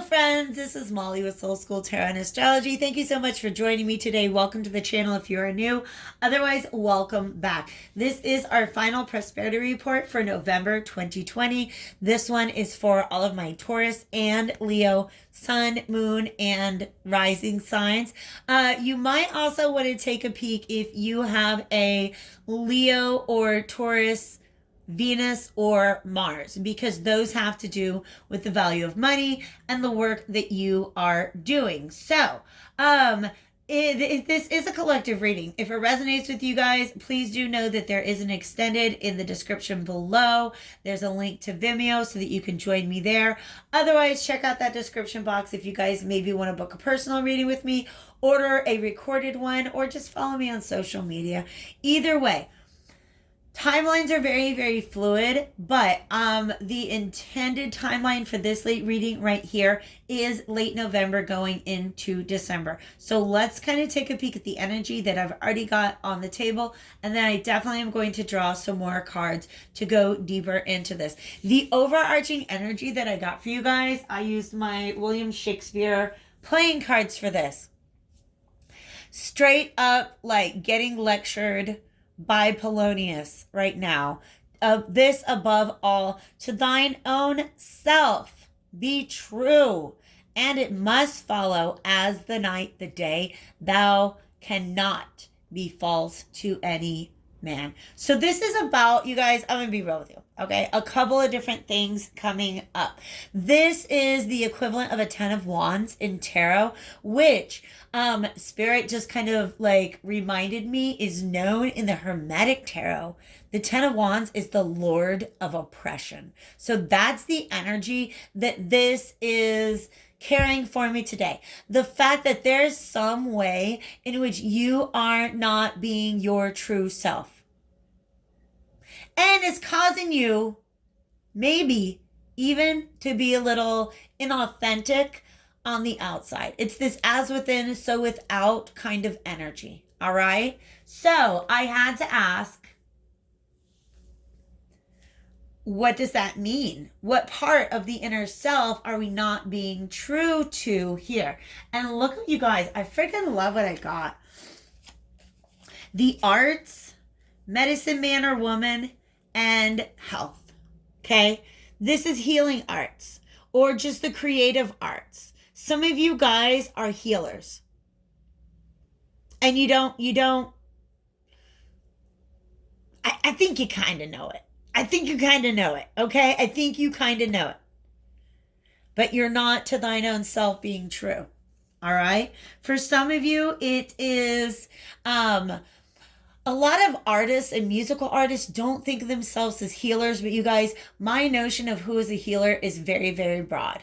friends, this is Molly with Soul School Tarot and Astrology. Thank you so much for joining me today. Welcome to the channel if you are new. Otherwise, welcome back. This is our final prosperity report for November 2020. This one is for all of my Taurus and Leo sun, moon, and rising signs. You might also want to take a peek if you have a Leo or Taurus Venus or Mars, because those have to do with the value of money and the work that you are doing. So, this is a collective reading. If it resonates with you guys, please do know that there is an extended in the description below. There's a link to Vimeo so that you can join me there. Otherwise, check out that description box if you guys maybe want to book a personal reading with me, order a recorded one, or just follow me on social media. Either way, timelines are very, very fluid, but the intended timeline for this late reading right here is late November going into December. So let's kind of take a peek at the energy that I've already got on the table, and then I definitely am going to draw some more cards to go deeper into this. The overarching energy that I got for you guys, I used my William Shakespeare playing cards for this. Straight up, like getting lectured by Polonius right now. This above all, to thine own self be true, and it must follow as the night the day. Thou cannot be false to any man. So this is about, you guys, I'm gonna be real with you, okay? A couple of different things coming up. This is the equivalent of a 10 of Wands in tarot, which Spirit just kind of like reminded me is known in the Hermetic tarot. The 10 of Wands is the Lord of oppression. So that's the energy that this is carrying for me today. The fact that there's some way in which you are not being your true self. And it's causing you maybe even to be a little inauthentic on the outside. It's this as within, so without kind of energy. All right. So I had to ask, what does that mean? What part of the inner self are we not being true to here? And look at you guys. I freaking love what I got. The arts, medicine man or woman, and health. Okay. This is healing arts or just the creative arts. Some of you guys are healers. And you don't, I think you kind of know it. I think you kind of know it, okay? I think you kind of know it. But you're not to thine own self being true, all right? For some of you, it is, a lot of artists and musical artists don't think of themselves as healers, but you guys, my notion of who is a healer is very, very broad.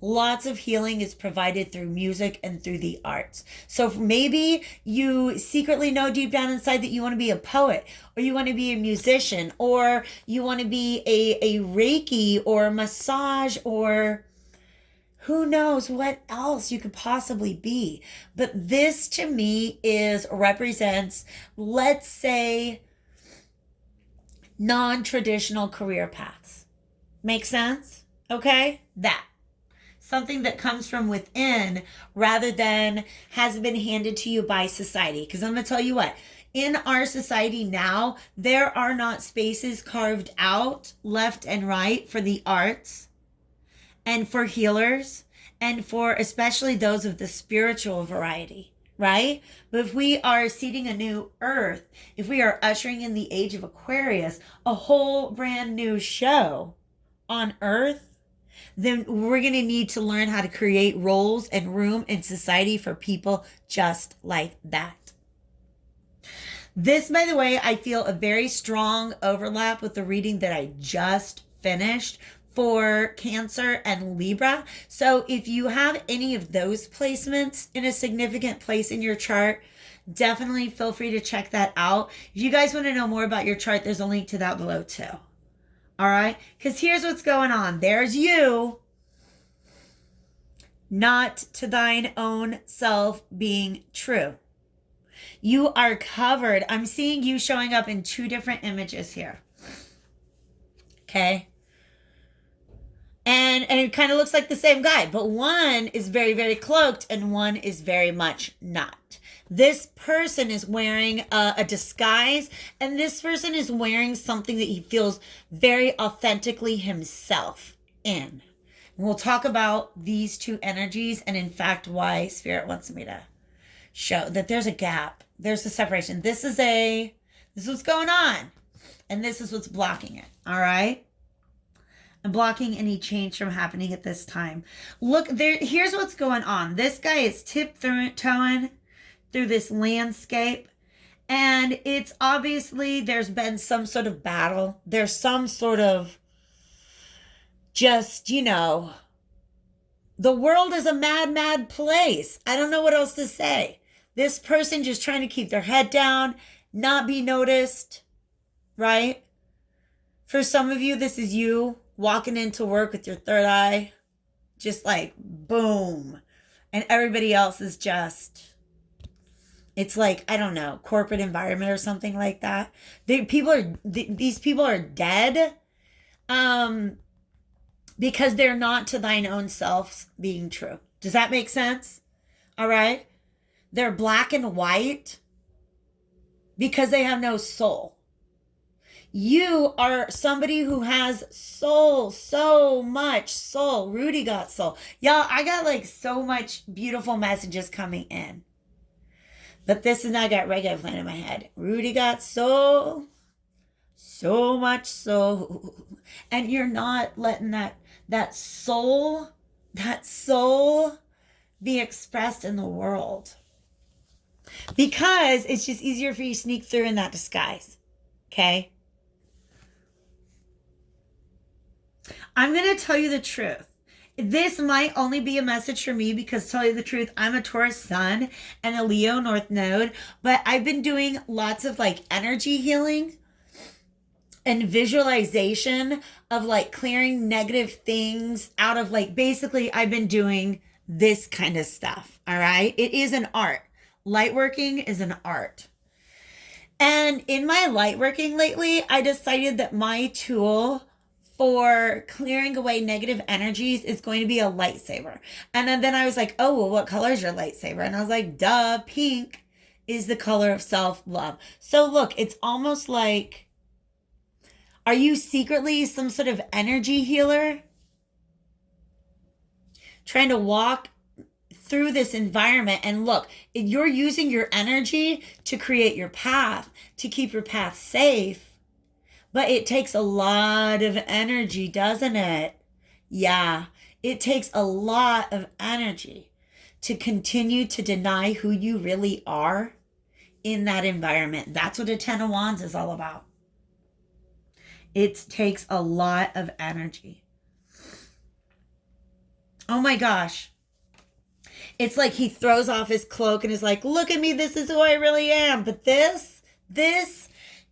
Lots of healing is provided through music and through the arts. So maybe you secretly know deep down inside that you want to be a poet, or you want to be a musician, or you want to be a Reiki or a massage, or who knows what else you could possibly be. But this to me represents, let's say, non-traditional career paths. Make sense? Okay? That. Something that comes from within rather than has been handed to you by society. Because I'm going to tell you what, in our society now, there are not spaces carved out left and right for the arts and for healers and for especially those of the spiritual variety, right? But if we are seeding a new earth, if we are ushering in the age of Aquarius, a whole brand new show on earth, then we're going to need to learn how to create roles and room in society for people just like that. This, by the way, I feel a very strong overlap with the reading that I just finished for Cancer and Libra. So if you have any of those placements in a significant place in your chart, definitely feel free to check that out. If you guys want to know more about your chart, there's a link to that below too. All right, because here's what's going on. There's you, not to thine own self being true. You are covered. I'm seeing you showing up in two different images here. Okay. And it kind of looks like the same guy, but one is very, very cloaked and one is very much not. This person is wearing a disguise, and this person is wearing something that he feels very authentically himself in. And we'll talk about these two energies, and in fact, why Spirit wants me to show that there's a gap, there's a separation. This is what's going on, and this is what's blocking it. All right. And blocking any change from happening at this time. Look, here's what's going on. This guy is tiptoeing through this landscape, and it's obviously there's been some sort of battle. There's some sort of just, the world is a mad, mad place. I don't know what else to say. This person just trying to keep their head down, not be noticed, right? For some of you, this is you walking into work with your third eye, just like boom. And everybody else is just, it's like, I don't know, corporate environment or something like that. These people are dead because they're not to thine own self being true. Does that make sense? All right. They're black and white because they have no soul. You are somebody who has soul, so much soul. Rudy got soul. Y'all, I got like so much beautiful messages coming in. But this is, I got reggae playing in my head. Rudy got soul, so much soul. And you're not letting that soul be expressed in the world. Because it's just easier for you to sneak through in that disguise. Okay? I'm going to tell you the truth. This might only be a message for me because, to tell you the truth, I'm a Taurus sun and a Leo North Node, but I've been doing lots of like energy healing and visualization of like clearing negative things out of like, basically I've been doing this kind of stuff. All right. It is an art. Light working is an art. And in my light working lately, I decided that my tool for clearing away negative energies is going to be a lightsaber. And then I was like, oh, well, what color is your lightsaber? And I was like, duh, pink is the color of self-love. So look, it's almost like, are you secretly some sort of energy healer? Trying to walk through this environment, and look, you're using your energy to create your path, to keep your path safe. But it takes a lot of energy, doesn't it? Yeah, it takes a lot of energy to continue to deny who you really are in that environment. That's what a 10 of Wands is all about. It takes a lot of energy. Oh my gosh. It's like he throws off his cloak and is like, look at me, this is who I really am. But this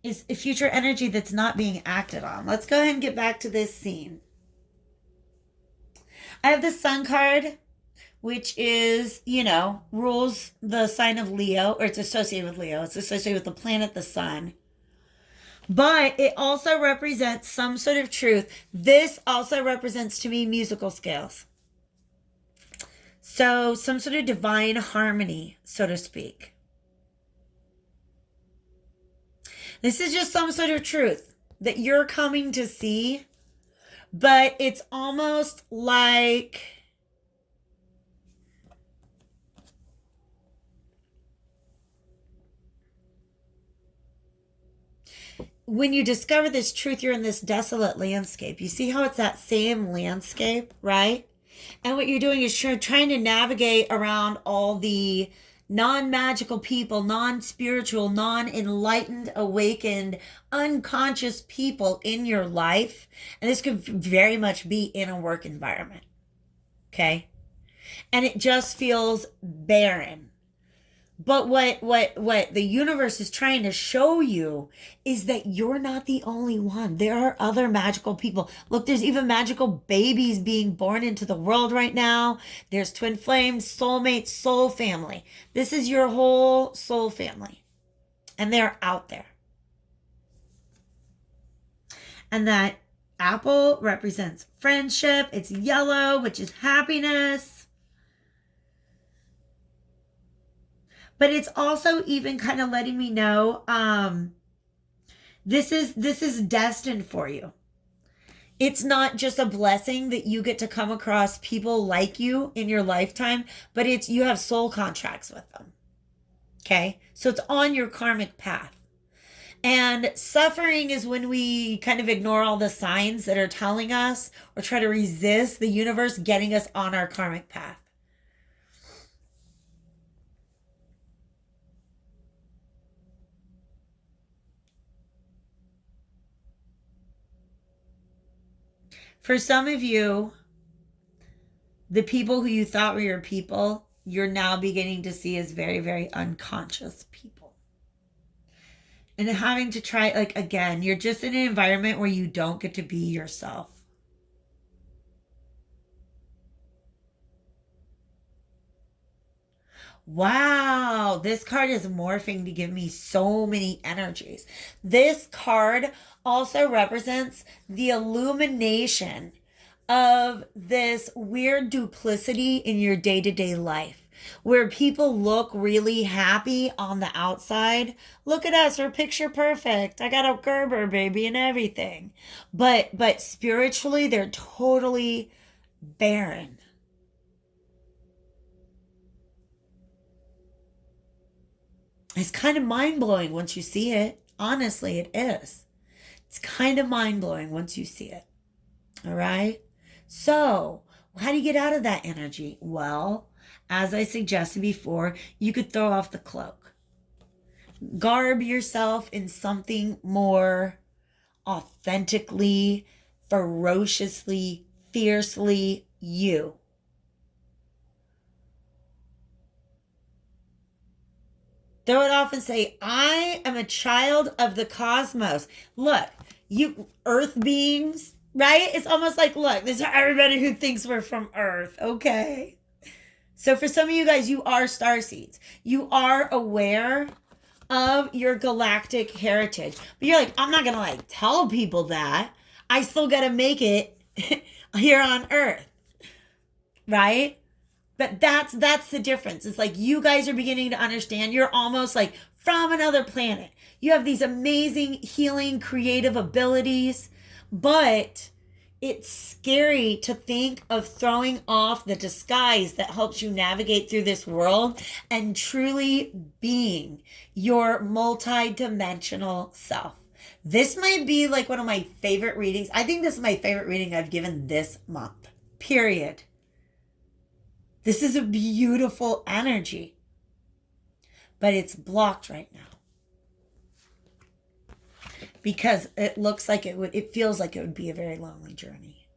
is a future energy that's not being acted on. Let's go ahead and get back to this scene. I have the Sun card, which is, rules the sign of Leo, or it's associated with Leo. It's associated with the planet, the sun. But it also represents some sort of truth. This also represents to me musical scales. So some sort of divine harmony, so to speak. This is just some sort of truth that you're coming to see, but it's almost like when you discover this truth, you're in this desolate landscape. You see how it's that same landscape, right? And what you're doing is you're trying to navigate around all the non-magical people, non-spiritual, non-enlightened, awakened, unconscious people in your life. And this could very much be in a work environment. Okay? And it just feels barren. But what the universe is trying to show you is that you're not the only one. There are other magical people. Look, there's even magical babies being born into the world right now. There's twin flames, soulmates, soul family. This is your whole soul family. And they're out there. And that apple represents friendship. It's yellow, which is happiness. But it's also even kind of letting me know this is destined for you. It's not just a blessing that you get to come across people like you in your lifetime, but it's you have soul contracts with them. Okay? So it's on your karmic path. And suffering is when we kind of ignore all the signs that are telling us or try to resist the universe getting us on our karmic path. For some of you, the people who you thought were your people, you're now beginning to see as very, very unconscious people. And having to try, like, again, you're just in an environment where you don't get to be yourself. Wow, this card is morphing to give me so many energies. This card also represents the illumination of this weird duplicity in your day-to-day life, where people look really happy on the outside. Look at us, we're picture perfect. I got a Gerber baby and everything. But spiritually, they're totally barren. It's kind of mind-blowing once you see it. Honestly, it is. It's kind of mind-blowing once you see it. All right? So, how do you get out of that energy? Well, as I suggested before, you could throw off the cloak. Garb yourself in something more authentically, ferociously, fiercely you. Throw it off and say, I am a child of the cosmos. Look, you earth beings, right? It's almost like, look, this is everybody who thinks we're from Earth, okay? So for some of you guys, you are starseeds. You are aware of your galactic heritage. But you're like, I'm not going to like tell people that. I still got to make it here on Earth, right? But that's the difference. It's like you guys are beginning to understand you're almost like from another planet. You have these amazing healing, creative abilities, but it's scary to think of throwing off the disguise that helps you navigate through this world and truly being your multi-dimensional self. This might be like one of my favorite readings. I think this is my favorite reading I've given this month, period. This is a beautiful energy, but it's blocked right now because it looks like it feels like it would be a very lonely journey.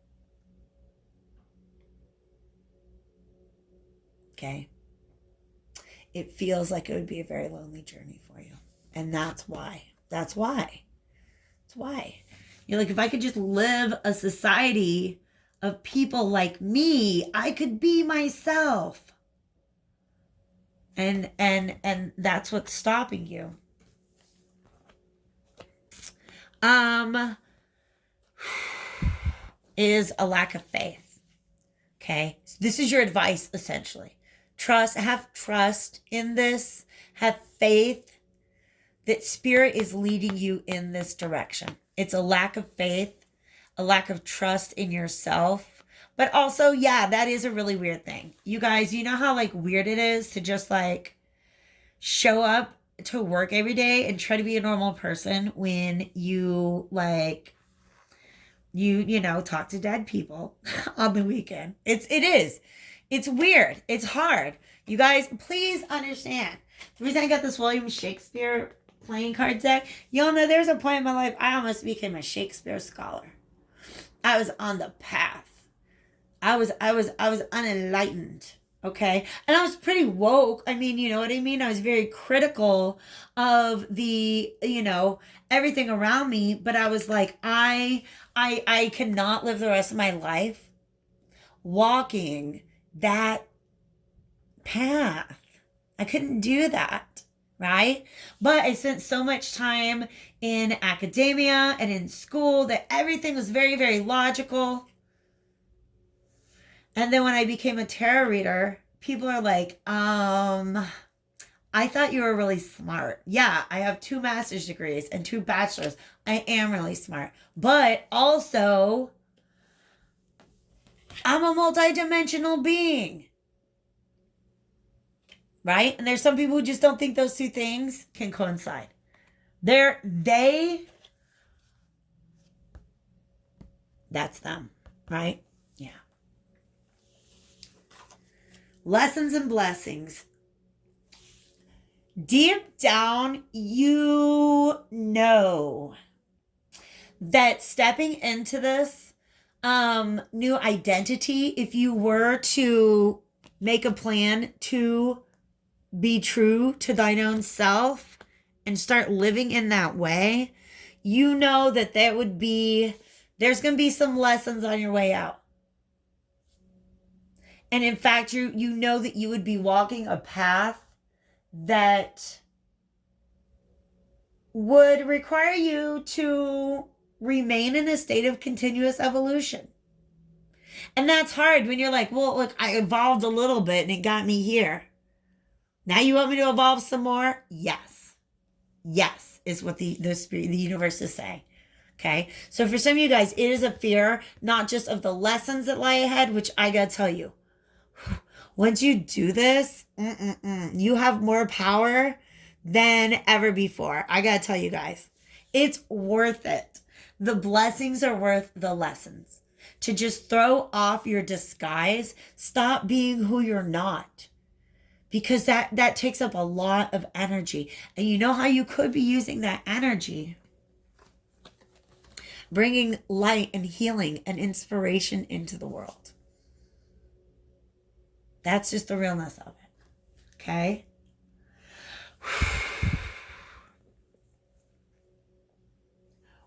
Okay. It feels like it would be a very lonely journey for you. And that's why. You're like, if I could just live a society of people like me, I could be myself. And that's what's stopping you. Is a lack of faith. Okay? So this is your advice essentially. Have trust in this. Have faith that spirit is leading you in this direction. It's a lack of faith, a lack of trust in yourself. But also, yeah, that is a really weird thing. You guys, you know how like weird it is to just like show up to work every day and try to be a normal person when you like you know talk to dead people on the weekend. It is. It's weird. It's hard. You guys, please understand. The reason I got this William Shakespeare playing card deck, y'all know there's a point in my life I almost became a Shakespeare scholar. I was on the path. I was unenlightened, okay? And I was pretty woke. I mean, you know what I mean? I was very critical of the, you know, everything around me, but I was like, I cannot live the rest of my life walking that path. I couldn't do that, right? But I spent so much time in academia and in school that everything was very, very logical. And then when I became a tarot reader, people are like, I thought you were really smart. Yeah, I have 2 master's degrees and 2 bachelor's. I am really smart. But also, I'm a multidimensional being. Right? And there's some people who just don't think those 2 things can coincide. That's them, right? Yeah. Lessons and blessings. Deep down, you know that stepping into this new identity, if you were to make a plan to be true to thine own self and start living in that way, you know that there's going to be some lessons on your way out. And in fact, you know that you would be walking a path that would require you to remain in a state of continuous evolution. And that's hard when you're like, well, look, I evolved a little bit and it got me here. Now you want me to evolve some more? Yes. Yes, is what the universe is saying. Okay. So for some of you guys, it is a fear, not just of the lessons that lie ahead, which I gotta tell you, once you do this, you have more power than ever before. I gotta tell you guys, it's worth it. The blessings are worth the lessons. To just throw off your disguise, stop being who you're not. Because that takes up a lot of energy. And you know how you could be using that energy? Bringing light and healing and inspiration into the world. That's just the realness of it. Okay?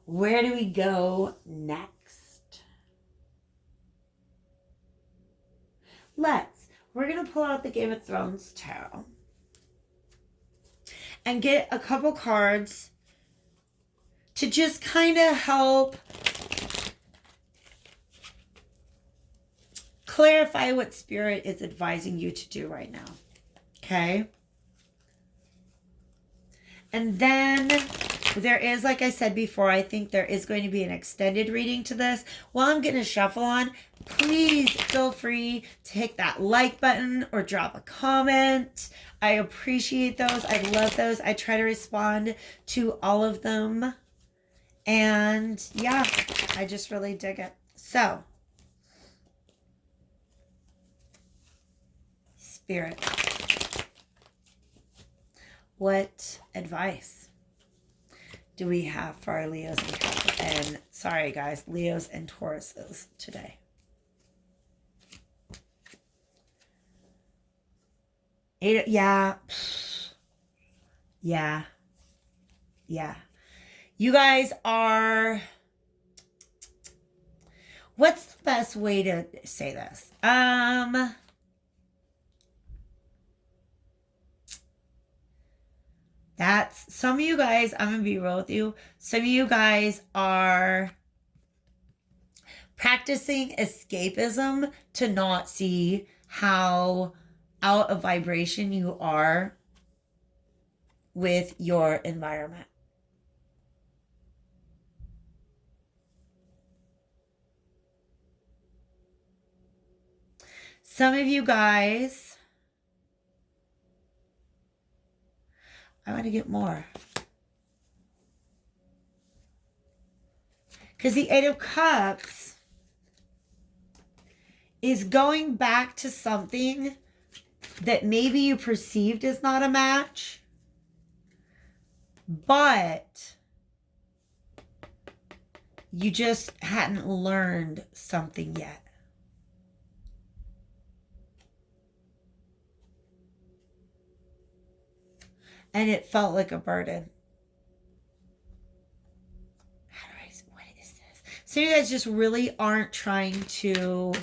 Where do we go next? We're going to pull out the Game of Thrones tarot and get a couple cards to just kind of help clarify what Spirit is advising you to do right now. Okay? And then there is, like I said before, I think there is going to be an extended reading to this. While I'm getting a shuffle on, please feel free to hit that like button or drop a comment. I appreciate those. I love those. I try to respond to all of them. And yeah, I just really dig it. So, Spirit, what advice do we have for our Leos and sorry guys, Leos and Tauruses today? Yeah. You guys are, what's the best way to say this? That's, some of you guys, I'm going to be real with you. Some of you guys are practicing escapism to not see how out of vibration you are with your environment. Some of you guys, I want to get more. Because the Eight of Cups is going back to something that maybe you perceived as not a match, but you just hadn't learned something yet. And it felt like a burden. What is this? So you guys just really aren't trying to,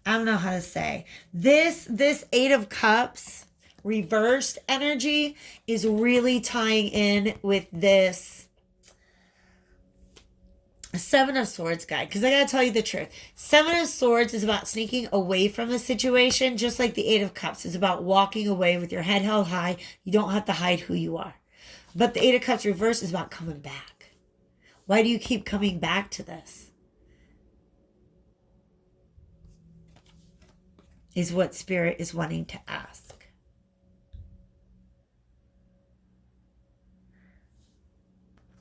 I don't know how to say. This Eight of Cups reversed energy is really tying in with this Seven of Swords guy. Because I got to tell you the truth. Seven of Swords is about sneaking away from a situation, just like the Eight of Cups is about walking away with your head held high. You don't have to hide who you are. But the Eight of Cups reverse is about coming back. Why do you keep coming back to this? Is what Spirit is wanting to ask.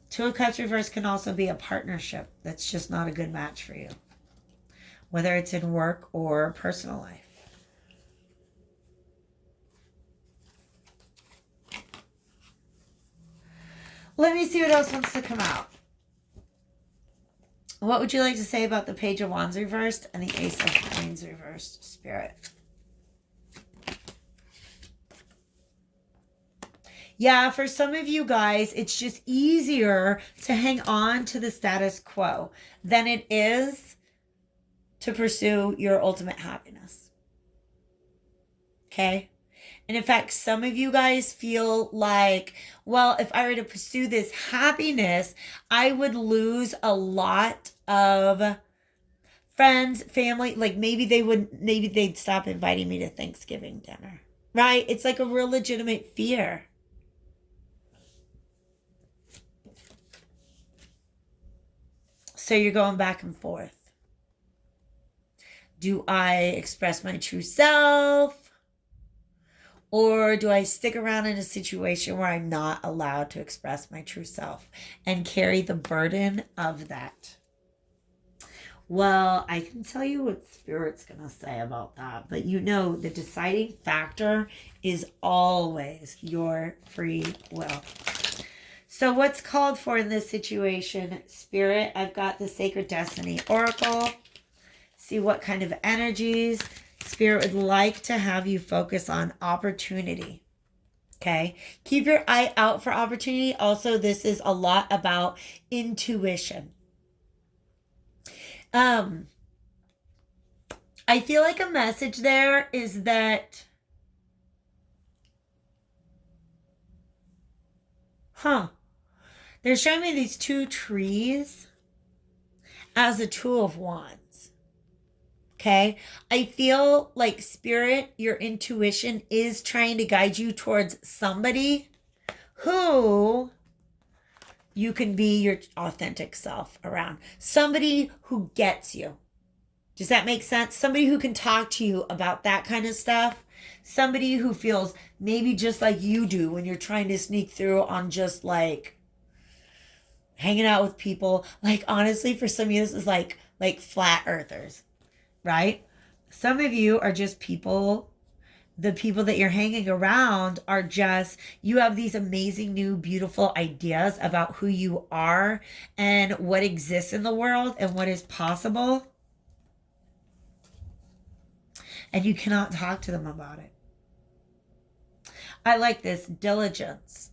Two of Cups reverse can also be a partnership that's just not a good match for you, whether it's in work or personal life. Let me see what else wants to come out. What would you like to say about the Page of Wands reversed and the Ace of Coins reversed, Spirit? Yeah, for some of you guys, it's just easier to hang on to the status quo than it is to pursue your ultimate happiness. Okay? And in fact, some of you guys feel like, well, if I were to pursue this happiness, I would lose a lot of friends, family. Like maybe they'd stop inviting me to Thanksgiving dinner, right? It's like a real legitimate fear. So you're going back and forth. Do I express my true self? Or do I stick around in a situation where I'm not allowed to express my true self and carry the burden of that? Well, I can tell you what Spirit's going to say about that. But you know, the deciding factor is always your free will. So what's called for in this situation, Spirit? I've got the Sacred Destiny Oracle. See what kind of energies Spirit would like to have you focus on. Opportunity. Okay. Keep your eye out for opportunity. Also, this is a lot about intuition. I feel like a message there is that, they're showing me these two trees as a Two of Wands. Okay. I feel like Spirit, your intuition is trying to guide you towards somebody who you can be your authentic self around. Somebody who gets you. Does that make sense? Somebody who can talk to you about that kind of stuff. Somebody who feels maybe just like you do when you're trying to sneak through on just like hanging out with people. Like honestly, for some of you, this is like flat earthers, right? Some of you are just people. The people that you're hanging around are just, you have these amazing new beautiful ideas about who you are and what exists in the world and what is possible. And you cannot talk to them about it. I like this diligence.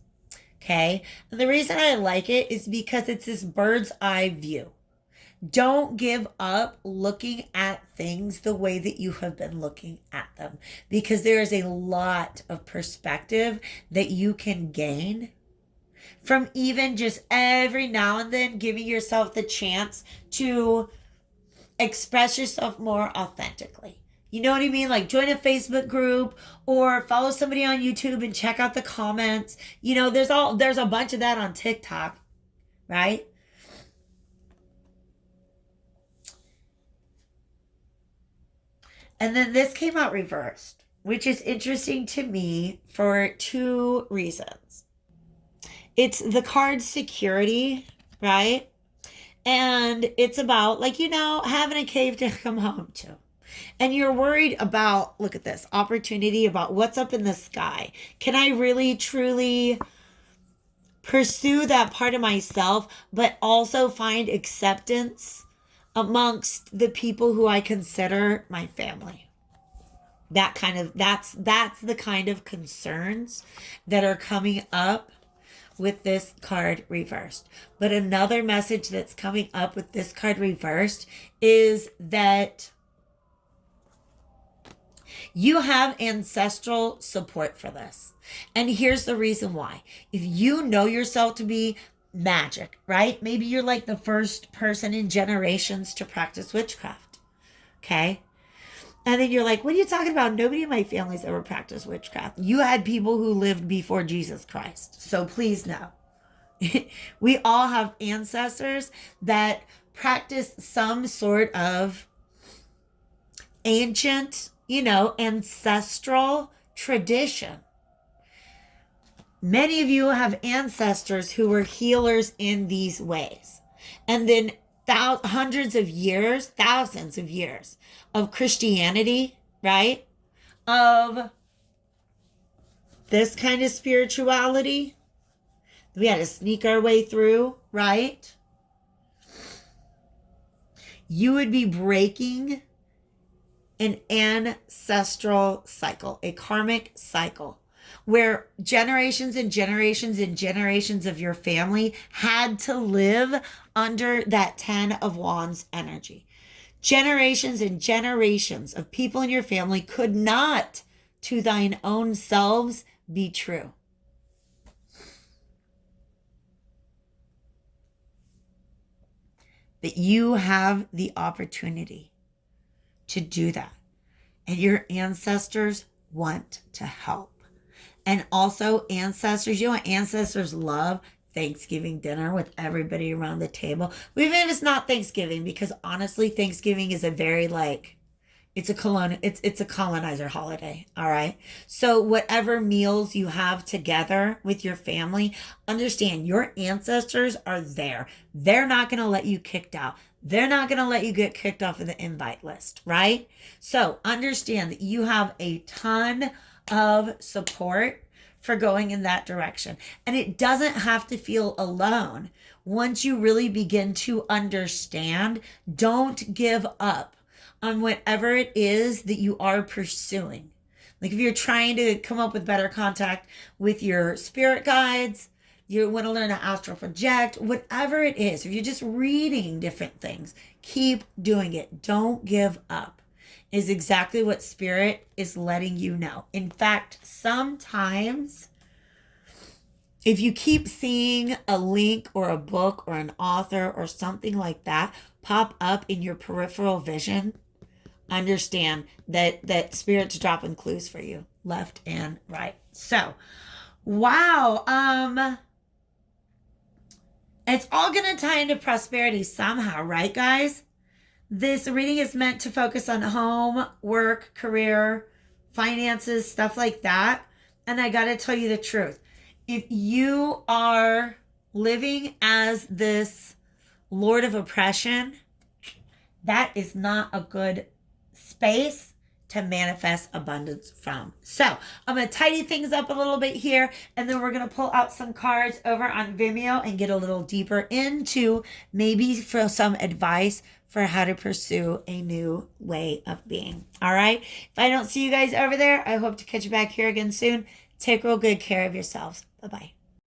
Okay. And the reason I like it is because it's this bird's eye view. Don't give up looking at things the way that you have been looking at them, because there is a lot of perspective that you can gain from even just every now and then giving yourself the chance to express yourself more authentically. You know what I mean? Like join a Facebook group or follow somebody on YouTube and check out the comments. You know, there's a bunch of that on TikTok, right? And then this came out reversed, which is interesting to me for two reasons. It's the card security, right? And it's about, like, you know, having a cave to come home to. And you're worried about, look at this, opportunity, about what's up in the sky. Can I really, truly pursue that part of myself, but also find acceptance amongst the people who I consider my family? That's the kind of concerns that are coming up with this card reversed. But another message that's coming up with this card reversed is that You have ancestral support for this. And here's the reason why. If you know yourself to be magic, right? Maybe you're like the first person in generations to practice witchcraft. Okay? And then you're like, what are you talking about? Nobody in my family's ever practiced witchcraft. You had people who lived before Jesus Christ. So please know. We all have ancestors that practice some sort of ancient, ancestral tradition. Many of you have ancestors who were healers in these ways. And then hundreds of years, thousands of years of Christianity, right? Of this kind of spirituality. We had to sneak our way through, right? You would be breaking an ancestral cycle, a karmic cycle, where generations and generations and generations of your family had to live under that 10 of Wands energy. Generations and generations of people in your family could not, to thine own selves, be true. But you have the opportunity to do that. And your ancestors want to help. And also ancestors, ancestors love Thanksgiving dinner with everybody around the table. Even if it's not Thanksgiving, because honestly, Thanksgiving is a very it's a colonizer holiday. All right. So whatever meals you have together with your family, understand your ancestors are there. They're not going to let you kicked out. They're not going to let you get kicked off of the invite list, right? So understand that you have a ton of support for going in that direction. And it doesn't have to feel alone. Once you really begin to understand, don't give up on whatever it is that you are pursuing. Like if you're trying to come up with better contact with your spirit guides, you want to learn to astral project, whatever it is, if you're just reading different things, keep doing it. Don't give up is exactly what spirit is letting you know. In fact, sometimes if you keep seeing a link or a book or an author or something like that pop up in your peripheral vision, understand that spirit's dropping clues for you left and right. So, wow. It's all going to tie into prosperity somehow, right, guys? This reading is meant to focus on home, work, career, finances, stuff like that. And I got to tell you the truth. If you are living as this lord of oppression, that is not a good space to manifest abundance from. So I'm going to tidy things up a little bit here, and then we're going to pull out some cards over on Vimeo and get a little deeper into maybe for some advice for how to pursue a new way of being. All right. If I don't see you guys over there, I hope to catch you back here again soon. Take real good care of yourselves. Bye-bye.